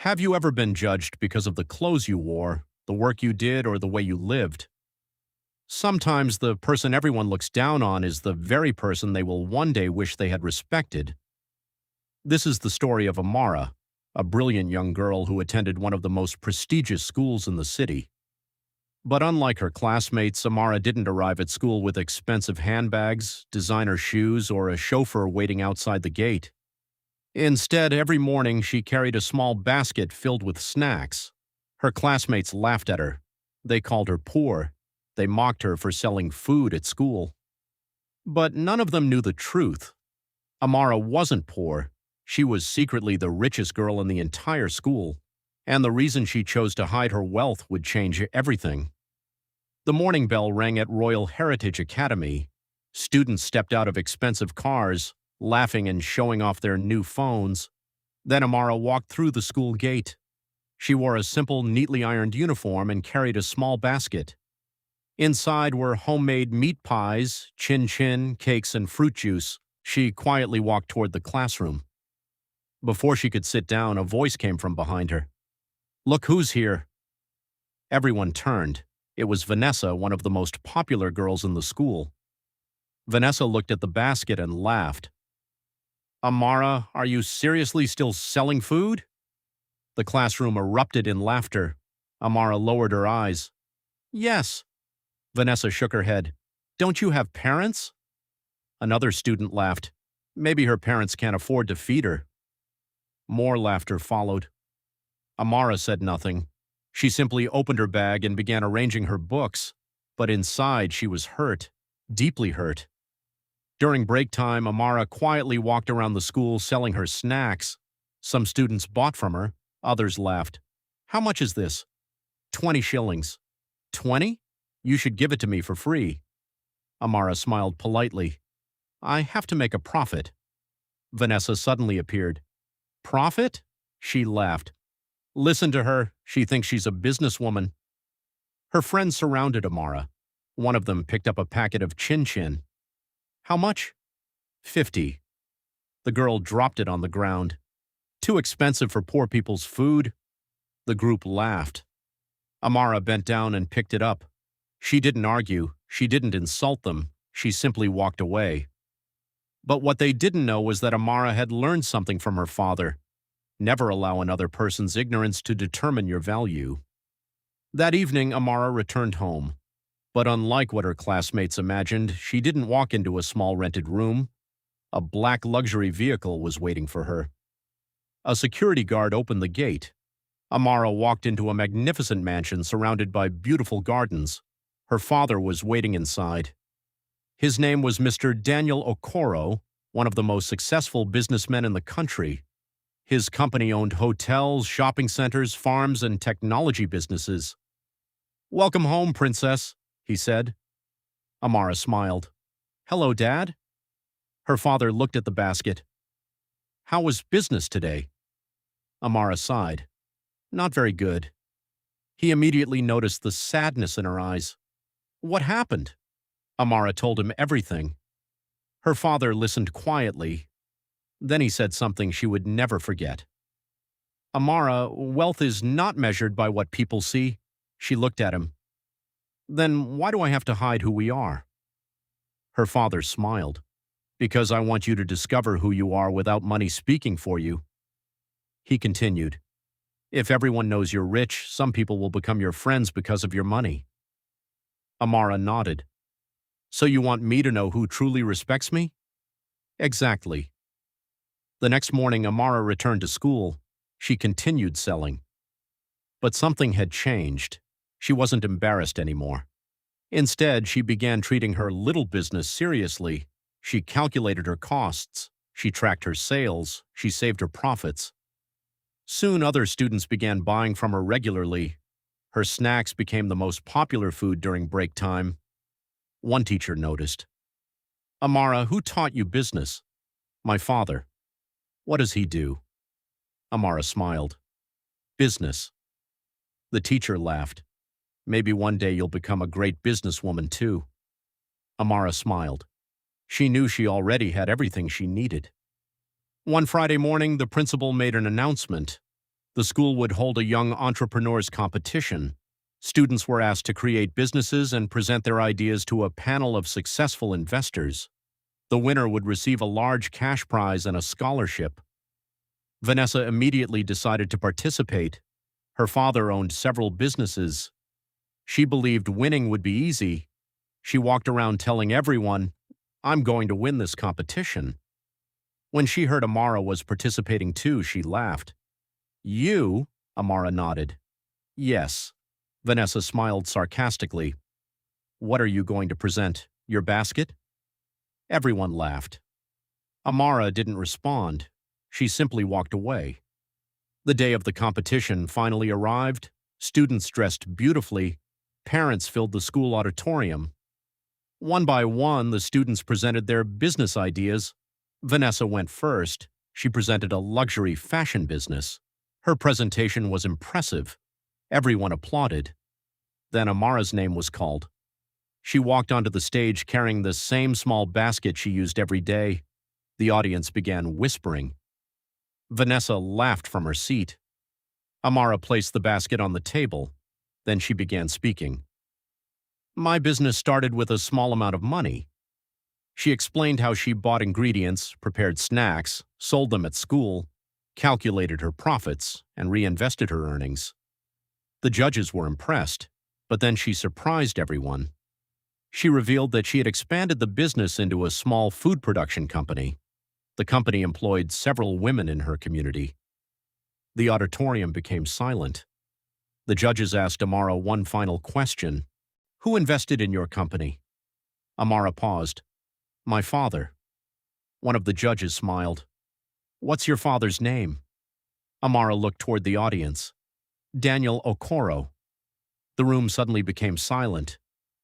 Have you ever been judged because of the clothes you wore, the work you did, or the way you lived? Sometimes the person everyone looks down on is the very person they will one day wish they had respected. This is the story of Amara, a brilliant young girl who attended one of the most prestigious schools in the city. But unlike her classmates, Amara didn't arrive at school with expensive handbags, designer shoes, or a chauffeur waiting outside the gate. Instead, every morning she carried a small basket filled with snacks. Her classmates laughed at her. They called her poor. They mocked her for selling food at school. But none of them knew the truth. Amara wasn't poor. She was secretly the richest girl in the entire school, and the reason she chose to hide her wealth would change everything. The morning bell rang at Royal Heritage Academy. Students stepped out of expensive cars, laughing and showing off their new phones. Then Amara walked through the school gate. She wore a simple, neatly ironed uniform and carried a small basket. Inside were homemade meat pies, chin-chin, cakes, and fruit juice. She quietly walked toward the classroom. Before she could sit down, a voice came from behind her. "Look who's here." Everyone turned. It was Vanessa, one of the most popular girls in the school. Vanessa looked at the basket and laughed. "Amara, are you seriously still selling food?" The classroom erupted in laughter. Amara lowered her eyes. "Yes." Vanessa shook her head. "Don't you have parents?" Another student laughed. "Maybe her parents can't afford to feed her." More laughter followed. Amara said nothing. She simply opened her bag and began arranging her books, but inside she was hurt, deeply hurt. During break time, Amara quietly walked around the school selling her snacks. Some students bought from her, others laughed. "How much is this?" 20 shillings. 20? You should give it to me for free." Amara smiled politely. "I have to make a profit." Vanessa suddenly appeared. "Profit?" She laughed. "Listen to her. She thinks she's a businesswoman." Her friends surrounded Amara. One of them picked up a packet of chin-chin. "How much?" 50. The girl dropped it on the ground. "Too expensive for poor people's food." The group laughed. Amara bent down and picked it up. She didn't argue. She didn't insult them. She simply walked away. But what they didn't know was that Amara had learned something from her father. Never allow another person's ignorance to determine your value. That evening, Amara returned home. But unlike what her classmates imagined, she didn't walk into a small rented room. A black luxury vehicle was waiting for her. A security guard opened the gate. Amara walked into a magnificent mansion surrounded by beautiful gardens. Her father was waiting inside. His name was Mr. Daniel Okoro, one of the most successful businessmen in the country. His company owned hotels, shopping centers, farms, and technology businesses. "Welcome home, princess," he said. Amara smiled. "Hello, Dad." Her father looked at the basket. "How was business today?" Amara sighed. "Not very good." He immediately noticed the sadness in her eyes. "What happened?" Amara told him everything. Her father listened quietly. Then he said something she would never forget. "Amara, wealth is not measured by what people see." She looked at him. "Then why do I have to hide who we are?" Her father smiled. "Because I want you to discover who you are without money speaking for you." He continued. "If everyone knows you're rich, some people will become your friends because of your money." Amara nodded. "So you want me to know who truly respects me?" "Exactly." The next morning, Amara returned to school. She continued selling. But something had changed. She wasn't embarrassed anymore. Instead, she began treating her little business seriously. She calculated her costs. She tracked her sales. She saved her profits. Soon, other students began buying from her regularly. Her snacks became the most popular food during break time. One teacher noticed. "Amara, who taught you business?" "My father." "What does he do?" Amara smiled. "Business." The teacher laughed. "Maybe one day you'll become a great businesswoman too." Amara smiled. She knew she already had everything she needed. One Friday morning, the principal made an announcement. The school would hold a young entrepreneurs competition. Students were asked to create businesses and present their ideas to a panel of successful investors. The winner would receive a large cash prize and a scholarship. Vanessa immediately decided to participate. Her father owned several businesses. She believed winning would be easy. She walked around telling everyone, "I'm going to win this competition." When she heard Amara was participating too, she laughed. "You?" Amara nodded. "Yes." Vanessa smiled sarcastically. "What are you going to present? Your basket?" Everyone laughed. Amara didn't respond. She simply walked away. The day of the competition finally arrived. Students dressed beautifully. Parents filled the school auditorium. One by one, the students presented their business ideas. Vanessa went first. She presented a luxury fashion business. Her presentation was impressive. Everyone applauded. Then Amara's name was called. She walked onto the stage carrying the same small basket she used every day. The audience began whispering. Vanessa laughed from her seat. Amara placed the basket on the table. Then she began speaking. "My business started with a small amount of money." She explained how she bought ingredients, prepared snacks, sold them at school, calculated her profits, and reinvested her earnings. The judges were impressed, but then she surprised everyone. She revealed that she had expanded the business into a small food production company. The company employed several women in her community. The auditorium became silent. The judges asked Amara one final question. "Who invested in your company?" Amara paused. "My father." One of the judges smiled. "What's your father's name?" Amara looked toward the audience. "Daniel Okoro." The room suddenly became silent.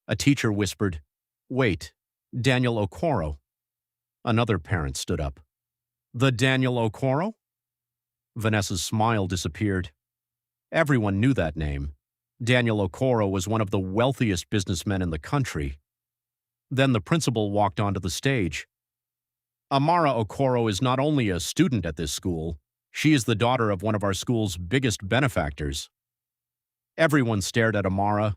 A teacher whispered, "Wait, Daniel Okoro." Another parent stood up. "The Daniel Okoro?" Vanessa's smile disappeared. Everyone knew that name. Daniel Okoro was one of the wealthiest businessmen in the country. Then the principal walked onto the stage. "Amara Okoro is not only a student at this school, she is the daughter of one of our school's biggest benefactors." Everyone stared at Amara.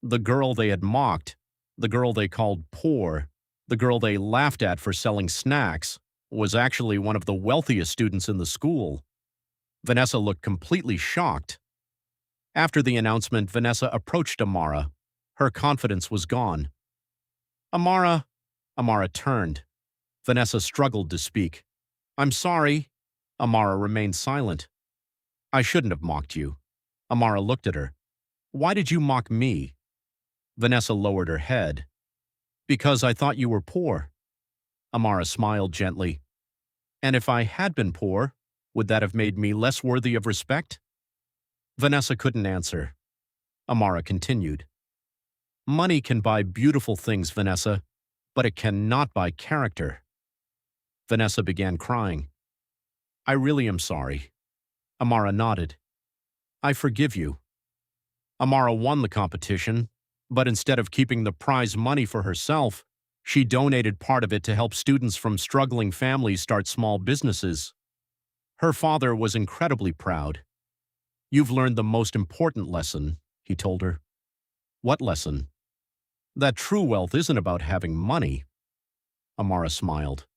The girl they had mocked, the girl they called poor, the girl they laughed at for selling snacks, was actually one of the wealthiest students in the school. Vanessa looked completely shocked. After the announcement, Vanessa approached Amara. Her confidence was gone. "Amara," Amara turned. Vanessa struggled to speak. "I'm sorry." Amara remained silent. "I shouldn't have mocked you." Amara looked at her. "Why did you mock me?" Vanessa lowered her head. "Because I thought you were poor." Amara smiled gently. "And if I had been poor, would that have made me less worthy of respect?" Vanessa couldn't answer. Amara continued. "Money can buy beautiful things, Vanessa, but it cannot buy character." Vanessa began crying. "I really am sorry." Amara nodded. "I forgive you." Amara won the competition, but instead of keeping the prize money for herself, she donated part of it to help students from struggling families start small businesses. Her father was incredibly proud. "You've learned the most important lesson," he told her. "What lesson?" "That true wealth isn't about having money." Amara smiled.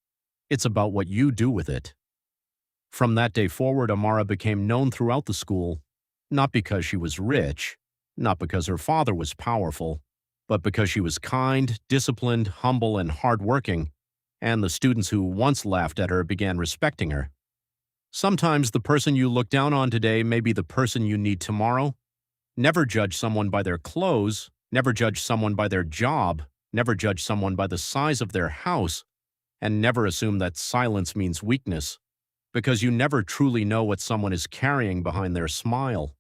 "It's about what you do with it." From that day forward, Amara became known throughout the school, not because she was rich, not because her father was powerful, but because she was kind, disciplined, humble, and hardworking, and the students who once laughed at her began respecting her. Sometimes the person you look down on today may be the person you need tomorrow. Never judge someone by their clothes, never judge someone by their job, never judge someone by the size of their house, and never assume that silence means weakness, because you never truly know what someone is carrying behind their smile.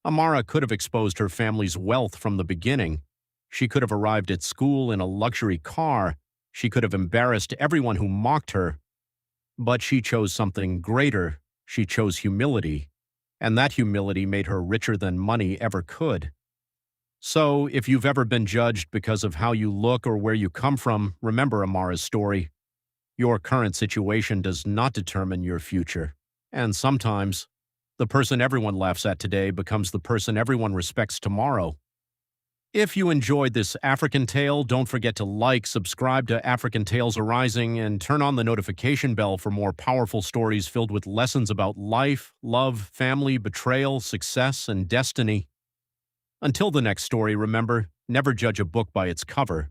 Amara could have exposed her family's wealth from the beginning. She could have arrived at school in a luxury car. She could have embarrassed everyone who mocked her. But she chose something greater. She chose humility. And that humility made her richer than money ever could. So, if you've ever been judged because of how you look or where you come from, remember Amara's story. Your current situation does not determine your future. And sometimes, The person everyone laughs at today becomes the person everyone respects tomorrow. If you enjoyed this African tale, don't forget to like, subscribe to African Tales Arising, and turn on the notification bell for more powerful stories filled with lessons about life, love, family, betrayal, success, and destiny. Until the next story, remember, never judge a book by its cover.